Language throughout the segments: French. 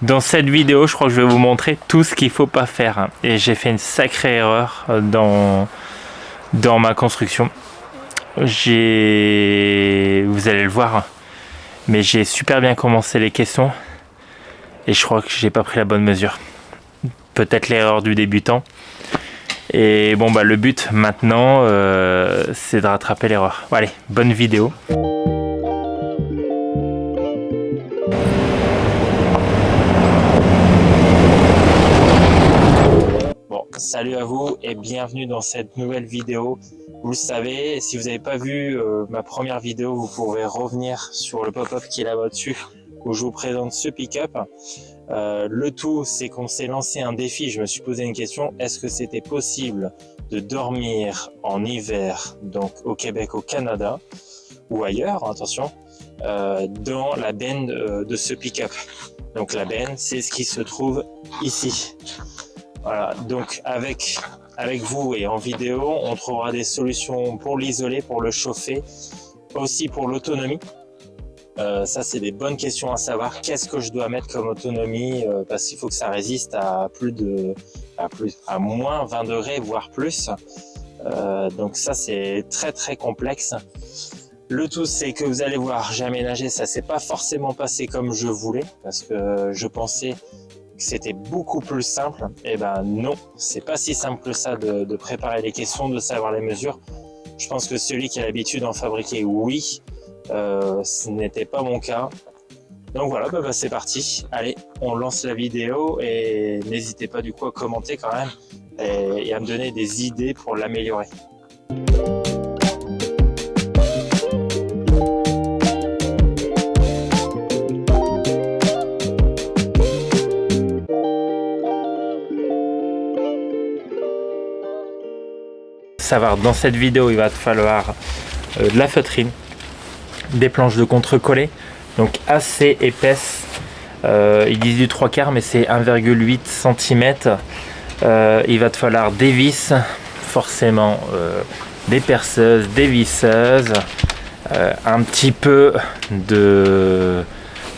Dans cette vidéo, je crois que je vais vous montrer tout ce qu'il ne faut pas faire. Et j'ai fait une sacrée erreur dans ma construction. Vous allez le voir, mais j'ai super bien commencé les caissons. Et je crois que j'ai pas pris la bonne mesure. Peut-être l'erreur du débutant. Et bon, le but maintenant, c'est de rattraper l'erreur. Bon, allez, bonne vidéo. Salut à vous et bienvenue dans cette nouvelle vidéo. Vous le savez, si vous n'avez pas vu ma première vidéo, vous pourrez revenir sur le pop-up qui est là-bas au-dessus où je vous présente ce pick-up. Le tout, c'est qu'on s'est lancé un défi. Je me suis posé une question, est-ce que c'était possible de dormir en hiver, donc au Québec, au Canada ou ailleurs, attention, dans la benne de ce pick-up. Donc la benne, c'est ce qui se trouve ici. Voilà, donc avec vous et en vidéo, on trouvera des solutions pour l'isoler, pour le chauffer, aussi pour l'autonomie. Ça, c'est des bonnes questions à savoir. Qu'est-ce que je dois mettre comme autonomie parce qu'il faut que ça résiste à à moins 20 degrés, voire plus. Donc ça, c'est très très complexe. Le tout, c'est que vous allez voir, j'ai aménagé, ça s'est pas forcément passé comme je voulais, parce que je pensais que c'était beaucoup plus simple. Et ben non, c'est pas si simple que ça de préparer les caissons, de savoir les mesures. Je pense que celui qui a l'habitude d'en fabriquer, oui, ce n'était pas mon cas. Donc voilà, c'est parti. Allez, on lance la vidéo et n'hésitez pas du coup à commenter quand même et à me donner des idées pour l'améliorer. Savoir, dans cette vidéo, il va te falloir de la feutrine, des planches de contre-collé, donc assez épaisses. Ils disent du 3/4, mais c'est 1,8 cm. Il va te falloir des vis, forcément des perceuses, des visseuses, un petit peu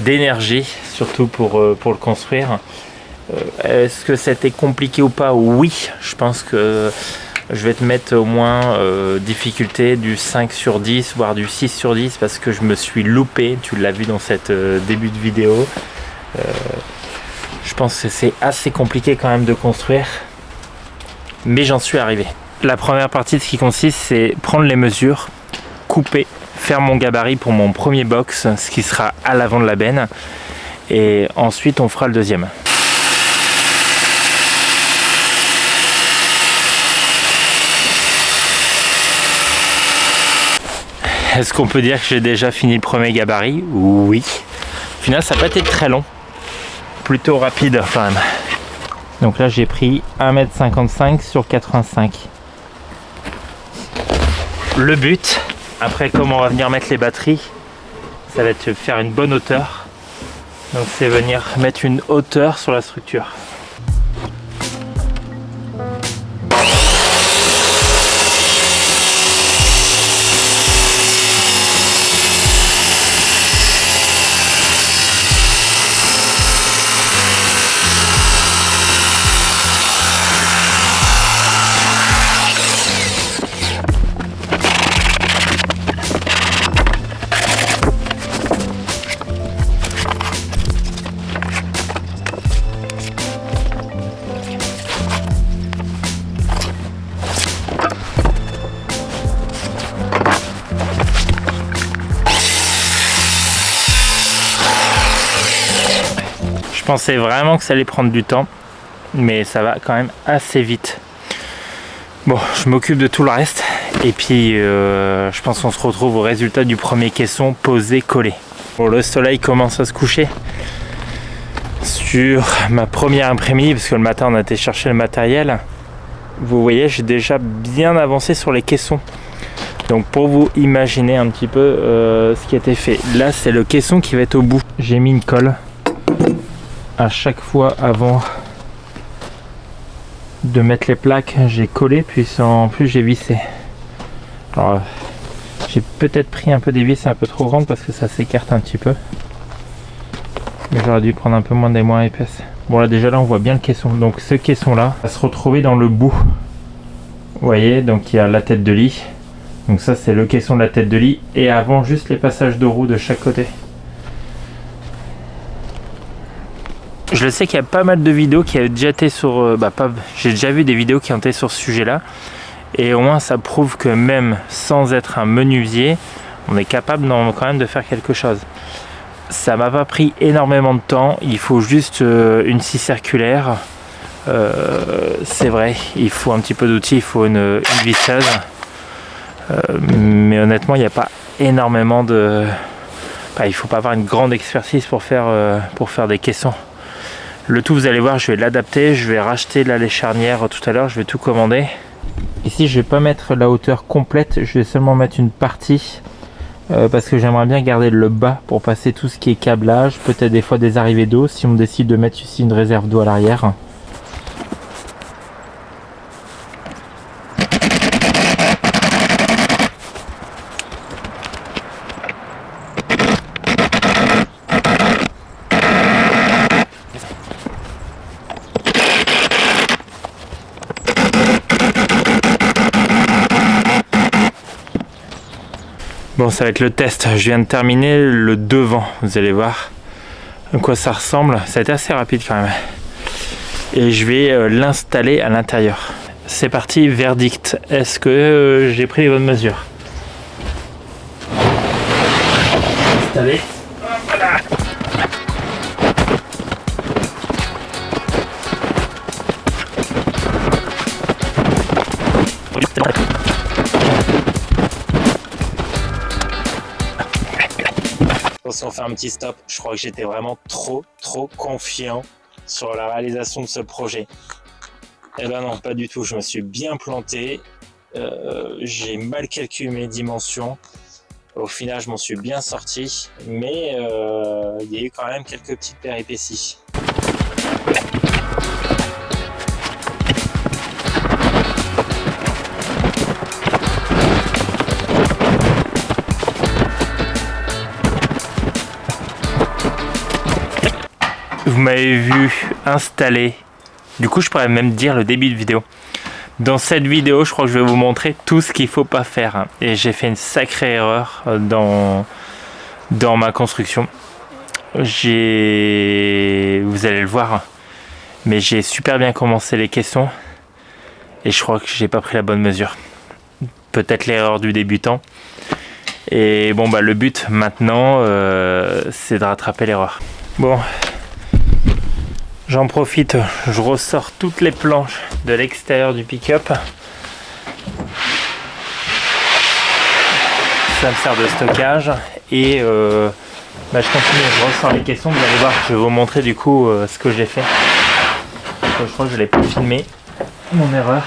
d'énergie, surtout pour le construire. Est-ce que c'était compliqué ou pas? Oui, je pense que je vais te mettre au moins difficulté du 5 sur 10, voire du 6 sur 10, parce que je me suis loupé, tu l'as vu dans cette début de vidéo. Je pense que c'est assez compliqué quand même de construire, mais j'en suis arrivé. La première partie de ce qui consiste, c'est prendre les mesures, couper, faire mon gabarit pour mon premier box, ce qui sera à l'avant de la benne, et ensuite on fera le deuxième. Est-ce qu'on peut dire que j'ai déjà fini le premier gabarit? Oui. Au final, ça n'a pas été très long. Plutôt rapide quand même. Donc là, j'ai pris 1,55 m sur 85. Le but, après comme on va venir mettre les batteries, ça va être de faire une bonne hauteur. Donc c'est venir mettre une hauteur sur la structure. Je pensais vraiment que ça allait prendre du temps, mais ça va quand même assez vite. Bon, je m'occupe de tout le reste et puis je pense qu'on se retrouve au résultat du premier caisson posé, collé. Bon, le soleil commence à se coucher sur ma première après-midi parce que le matin on a été chercher le matériel. Vous voyez, j'ai déjà bien avancé sur les caissons. Donc pour vous imaginer un petit peu ce qui a été fait. Là, c'est le caisson qui va être au bout. J'ai mis une colle à chaque fois avant de mettre les plaques, j'ai collé, puis en plus j'ai vissé. Alors j'ai peut-être pris un peu des vis un peu trop grandes parce que ça s'écarte un petit peu, J'aurais dû prendre un peu moins des moins épaisses. Bon là déjà là on voit bien le caisson. Donc ce caisson là va se retrouver dans le bout. Vous voyez, donc il y a la tête de lit. Donc ça c'est le caisson de la tête de lit. Et avant juste les passages de roue de chaque côté. Je sais qu'il y a pas mal de vidéos qui avaient déjà été sur... j'ai déjà vu des vidéos qui ont été sur ce sujet-là. Et au moins ça prouve que même sans être un menuisier, on est capable quand même de faire quelque chose. Ça m'a pas pris énormément de temps. Il faut juste une scie circulaire. C'est vrai, il faut un petit peu d'outils, il faut une visseuse. Mais honnêtement, il n'y a pas énormément de... il faut pas avoir une grande expertise pour faire des caissons. Le tout, vous allez voir, je vais l'adapter, je vais racheter là les charnières tout à l'heure, je vais tout commander. Ici, je vais pas mettre la hauteur complète, je vais seulement mettre une partie parce que j'aimerais bien garder le bas pour passer tout ce qui est câblage, peut-être des fois des arrivées d'eau, si on décide de mettre ici une réserve d'eau à l'arrière. Bon, ça va être le test. Je viens de terminer le devant. Vous allez voir à quoi ça ressemble. Ça a été assez rapide quand même. Et je vais l'installer à l'intérieur. C'est parti, verdict. Est-ce que j'ai pris les bonnes mesures? Installé. Voilà. On fait un petit stop. Je crois que j'étais vraiment trop confiant sur la réalisation de ce projet. Eh ben non, pas du tout. Je me suis bien planté. J'ai mal calculé mes dimensions. Au final, je m'en suis bien sorti. Mais il y a eu quand même quelques petites péripéties. Vous m'avez vu installer, du coup je pourrais même dire le début de vidéo. Dans cette vidéo, je crois que je vais vous montrer tout ce qu'il ne faut pas faire. Et j'ai fait une sacrée erreur dans ma construction. Vous allez le voir, mais j'ai super bien commencé les caissons. Et je crois que j'ai pas pris la bonne mesure. Peut-être l'erreur du débutant. Et bon le but maintenant, c'est de rattraper l'erreur. Bon. J'en profite, je ressors toutes les planches de l'extérieur du pick-up. Ça me sert de stockage et je continue, je ressors les caissons. Vous allez voir, je vais vous montrer du coup ce que j'ai fait. Je crois que je l'ai pas filmé, mon erreur.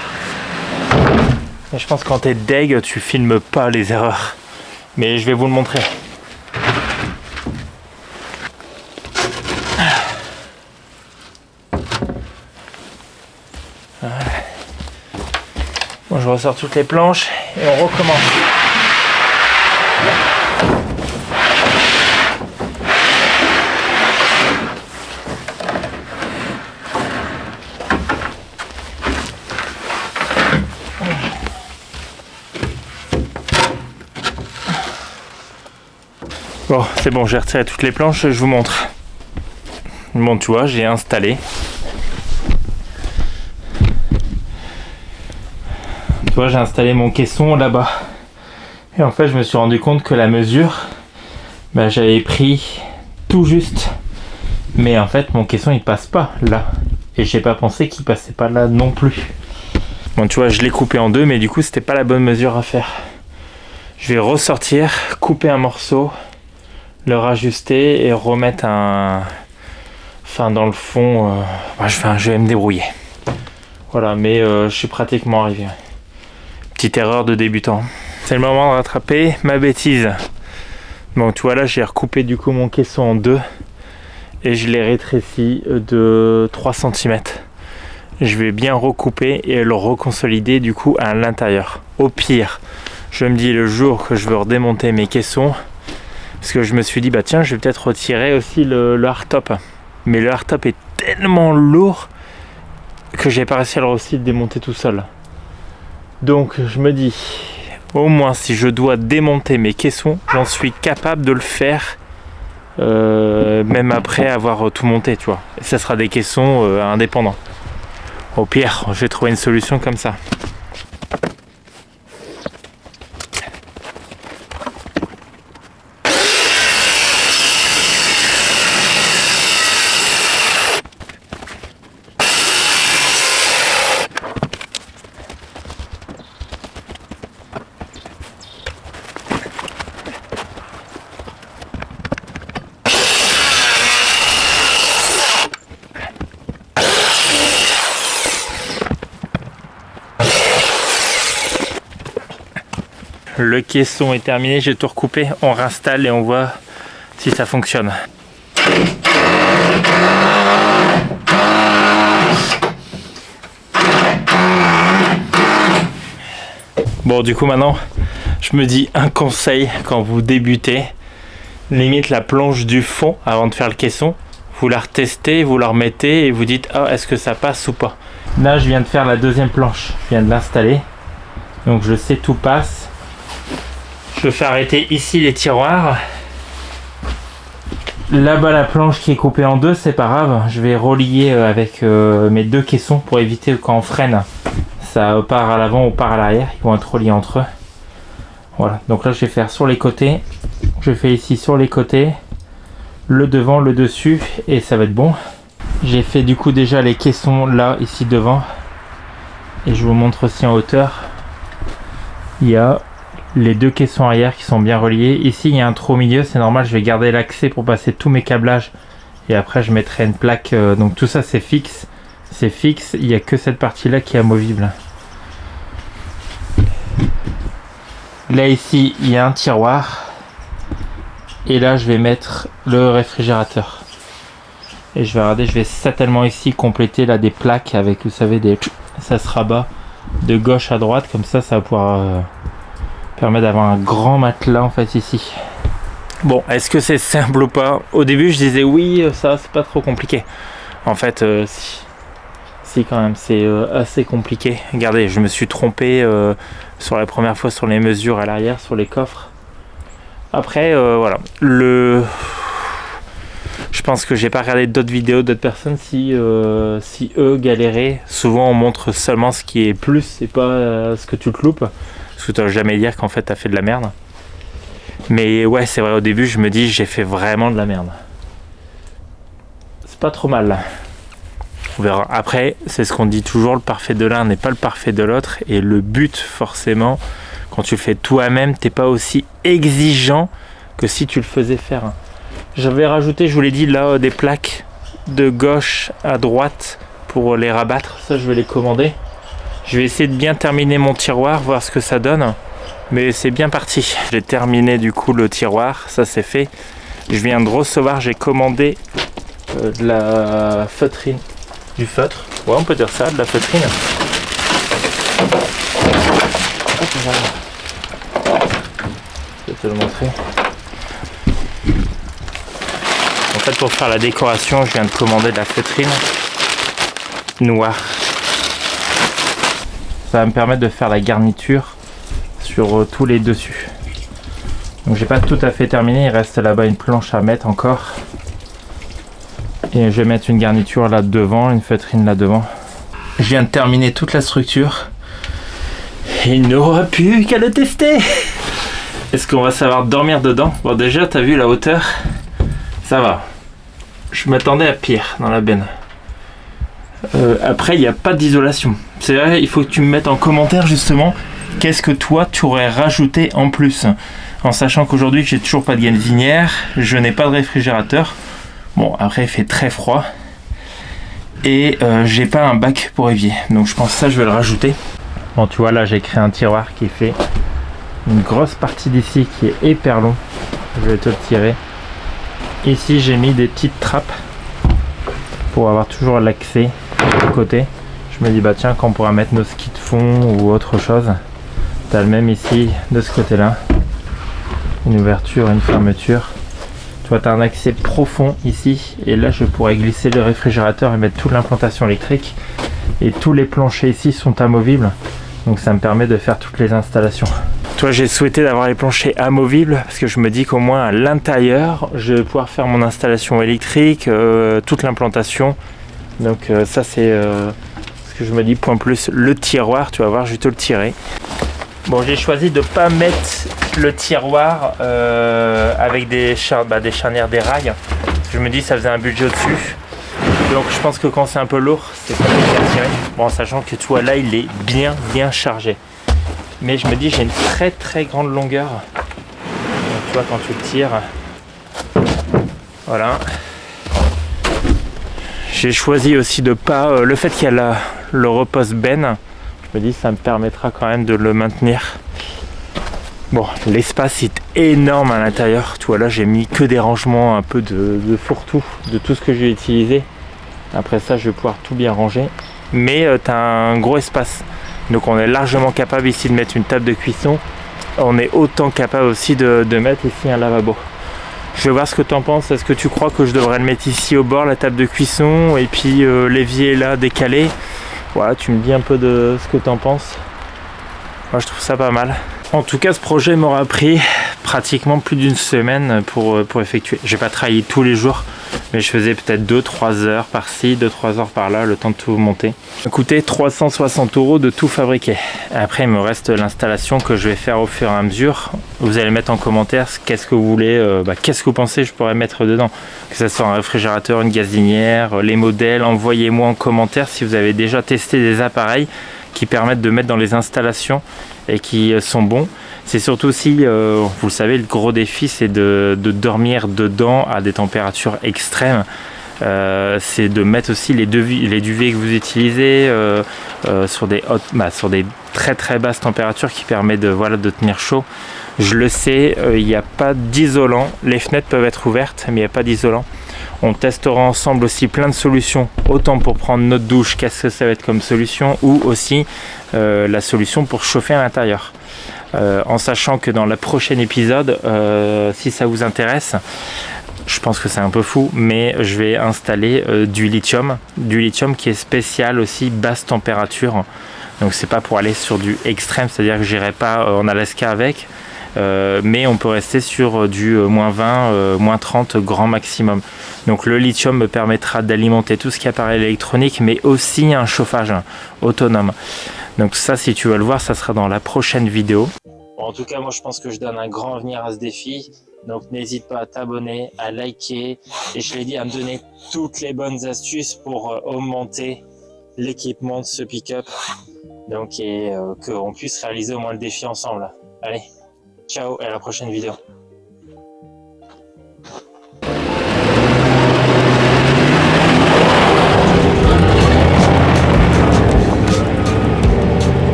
Et je pense que quand t'es deg, tu filmes pas les erreurs. Mais je vais vous le montrer. Bon, je ressors toutes les planches et on recommence. Bon, c'est bon, j'ai retiré toutes les planches, je vous montre. Bon, tu vois, j'ai installé. Tu vois, j'ai installé mon caisson là-bas. Et en fait, je me suis rendu compte que la mesure, j'avais pris tout juste. Mais en fait, mon caisson, il passe pas là. Et j'ai pas pensé qu'il passait pas là non plus. Bon, tu vois, je l'ai coupé en deux, mais du coup, c'était pas la bonne mesure à faire. Je vais ressortir, couper un morceau, le rajuster et remettre un... Enfin, dans le fond, je vais me débrouiller. Voilà, mais je suis pratiquement arrivé. Petite erreur de débutant. C'est le moment de rattraper ma bêtise. Bon, tu vois, là, j'ai recoupé du coup mon caisson en deux. Et je l'ai rétréci de 3 cm. Je vais bien recouper et le reconsolider du coup à l'intérieur. Au pire, je me dis le jour que je veux redémonter mes caissons, parce que je me suis dit, tiens, je vais peut-être retirer aussi le hardtop. Mais le hardtop est tellement lourd que j'ai pas réussi à le démonter tout seul. Donc je me dis, au moins si je dois démonter mes caissons, j'en suis capable de le faire même après avoir tout monté, tu vois. Et ça sera des caissons indépendants. Au pire, je vais trouver une solution comme ça. Le caisson est terminé, j'ai tout recoupé, on réinstalle et on voit si ça fonctionne. Bon, du coup maintenant, je me dis un conseil quand vous débutez, limite la planche du fond avant de faire le caisson, vous la retestez, vous la remettez et vous dites « Ah, est-ce que ça passe ou pas ?» Là, je viens de faire la deuxième planche, je viens de l'installer, donc je sais tout passe. Je fais arrêter ici les tiroirs. Là-bas la planche qui est coupée en deux, c'est pas grave. Je vais relier avec mes deux caissons pour éviter quand on freine, ça part à l'avant ou part à l'arrière. Ils vont être reliés entre eux. Voilà, donc là je vais faire sur les côtés. Je fais ici sur les côtés, le devant, le dessus et ça va être bon. J'ai fait du coup déjà les caissons là, ici devant. Et je vous montre aussi en hauteur. Il y a les deux caissons arrière qui sont bien reliés. Ici il y a un trou au milieu, c'est normal, je vais garder l'accès pour passer tous mes câblages et après je mettrai une plaque, donc tout ça c'est fixe, il n'y a que cette partie là qui est amovible. Là ici il y a un tiroir et là je vais mettre le réfrigérateur et je vais regarder, je vais certainement ici compléter là des plaques avec, vous savez, ça se rabat de gauche à droite, comme ça ça va pouvoir permet d'avoir un grand matelas en fait ici. Bon, est-ce que c'est simple ou pas? Au début je disais oui, ça c'est pas trop compliqué. En fait si quand même, c'est assez compliqué. Regardez, je me suis trompé sur la première fois sur les mesures à l'arrière, sur les coffres. Après voilà, je pense que j'ai pas regardé d'autres vidéos d'autres personnes si eux galéraient. Souvent on montre seulement ce qui est plus et pas ce que tu te loupes. Parce que tu vas jamais dire qu'en fait tu as fait de la merde. Mais ouais, c'est vrai, au début je me dis j'ai fait vraiment de la merde. C'est pas trop mal. On verra. Après, c'est ce qu'on dit toujours, le parfait de l'un n'est pas le parfait de l'autre. Et le but, forcément, quand tu le fais toi-même, t'es pas aussi exigeant que si tu le faisais faire. J'avais rajouté, je vous l'ai dit, là, des plaques de gauche à droite pour les rabattre. Ça, je vais les commander. Je vais essayer de bien terminer mon tiroir, voir ce que ça donne. Mais c'est bien parti. J'ai terminé du coup le tiroir, ça c'est fait. Je viens de recevoir, j'ai commandé de la feutrine. Du feutre, ouais on peut dire ça, de la feutrine. Je vais te le montrer. En fait pour faire la décoration, je viens de commander de la feutrine noire. Ça va me permettre de faire la garniture sur tous les dessus. Donc j'ai pas tout à fait terminé, il reste là-bas une planche à mettre encore. Et je vais mettre une garniture là devant, une feutrine là devant. Je viens de terminer toute la structure. Et il n'aura plus qu'à le tester. Est-ce qu'on va savoir dormir dedans? Bon déjà t'as vu la hauteur, ça va. Je m'attendais à pire dans la benne. Après il n'y a pas d'isolation. C'est vrai, il faut que tu me mettes en commentaire justement qu'est-ce que toi tu aurais rajouté en plus. En sachant qu'aujourd'hui j'ai toujours pas de gazinière, je n'ai pas de réfrigérateur. Bon après il fait très froid. Et j'ai pas un bac pour évier. Donc je pense que ça je vais le rajouter. Bon tu vois là j'ai créé un tiroir qui fait une grosse partie d'ici qui est hyper long. Je vais te le tirer. Ici j'ai mis des petites trappes pour avoir toujours l'accès de côté. Je me dis bah tiens quand on pourra mettre nos skis de fond ou autre chose. T'as le même ici de ce côté là. Une ouverture, une fermeture. Tu Tu vois, tu as un accès profond ici, et là je pourrais glisser le réfrigérateur et mettre toute l'implantation électrique. Et tous les planchers ici sont amovibles, donc ça me permet de faire toutes les installations. Toi, j'ai souhaité d'avoir les planchers amovibles parce que je me dis qu'au moins à l'intérieur, je vais pouvoir faire mon installation électrique, toute l'implantation. Donc ça c'est ce que je me dis. Point plus, le tiroir, tu vas voir, je vais te le tirer. Bon, j'ai choisi de ne pas mettre le tiroir avec des charnières d'érail. Je me dis ça faisait un budget au-dessus. Donc je pense que quand c'est un peu lourd, c'est pas compliqué à tirer. Bon, en sachant que tu vois là, il est bien chargé. Mais je me dis j'ai une très grande longueur. Donc, tu vois quand tu le tires. Voilà. J'ai choisi aussi de pas... le fait qu'il y a le repose-benne, je me dis ça me permettra quand même de le maintenir. Bon, l'espace est énorme à l'intérieur. Tu vois là, j'ai mis que des rangements un peu de fourre-tout, de tout ce que j'ai utilisé. Après ça, je vais pouvoir tout bien ranger. Mais tu as un gros espace. Donc on est largement capable ici de mettre une table de cuisson. On est autant capable aussi de mettre ici un lavabo. Je vais voir ce que tu en penses. Est-ce que tu crois que je devrais le mettre ici au bord, la table de cuisson, et puis l'évier là décalé? Voilà, tu me dis un peu de ce que tu en penses. Moi je trouve ça pas mal. En tout cas, ce projet m'aura pris pratiquement plus d'une semaine pour effectuer. J'ai pas travaillé tous les jours, mais je faisais peut-être 2-3 heures par-ci, 2-3 heures par-là, le temps de tout monter. Ça coûtait 360 € de tout fabriquer. Après, il me reste l'installation que je vais faire au fur et à mesure. Vous allez mettre en commentaire qu'est-ce que vous voulez, qu'est-ce que vous pensez que je pourrais mettre dedans. Que ce soit un réfrigérateur, une gazinière, les modèles. Envoyez-moi en commentaire si vous avez déjà testé des appareils qui permettent de mettre dans les installations et qui sont bons. C'est surtout si, vous le savez, le gros défi c'est de dormir dedans à des températures extrêmes. C'est de mettre aussi les duvets que vous utilisez sur des très basses températures qui permettent de tenir chaud. Je le sais, il n'y a pas d'isolant. Les fenêtres peuvent être ouvertes, mais il n'y a pas d'isolant. On testera ensemble aussi plein de solutions, autant pour prendre notre douche, qu'est-ce que ça va être comme solution, ou aussi la solution pour chauffer à l'intérieur. En sachant que dans le prochain épisode, si ça vous intéresse, je pense que c'est un peu fou, mais je vais installer du lithium qui est spécial aussi basse température. Donc c'est pas pour aller sur du extrême, c'est-à-dire que j'irai pas en Alaska avec, mais on peut rester sur du moins 20, moins 30 grand maximum. Donc le lithium me permettra d'alimenter tout ce qui est appareil électronique, mais aussi un chauffage autonome. Donc ça, si tu veux le voir, ça sera dans la prochaine vidéo. Bon, en tout cas, moi je pense que je donne un grand avenir à ce défi. Donc n'hésite pas à t'abonner, à liker, et je l'ai dit, à me donner toutes les bonnes astuces pour augmenter l'équipement de ce pick-up. Donc qu'on puisse réaliser au moins le défi ensemble. Allez, ciao et à la prochaine vidéo.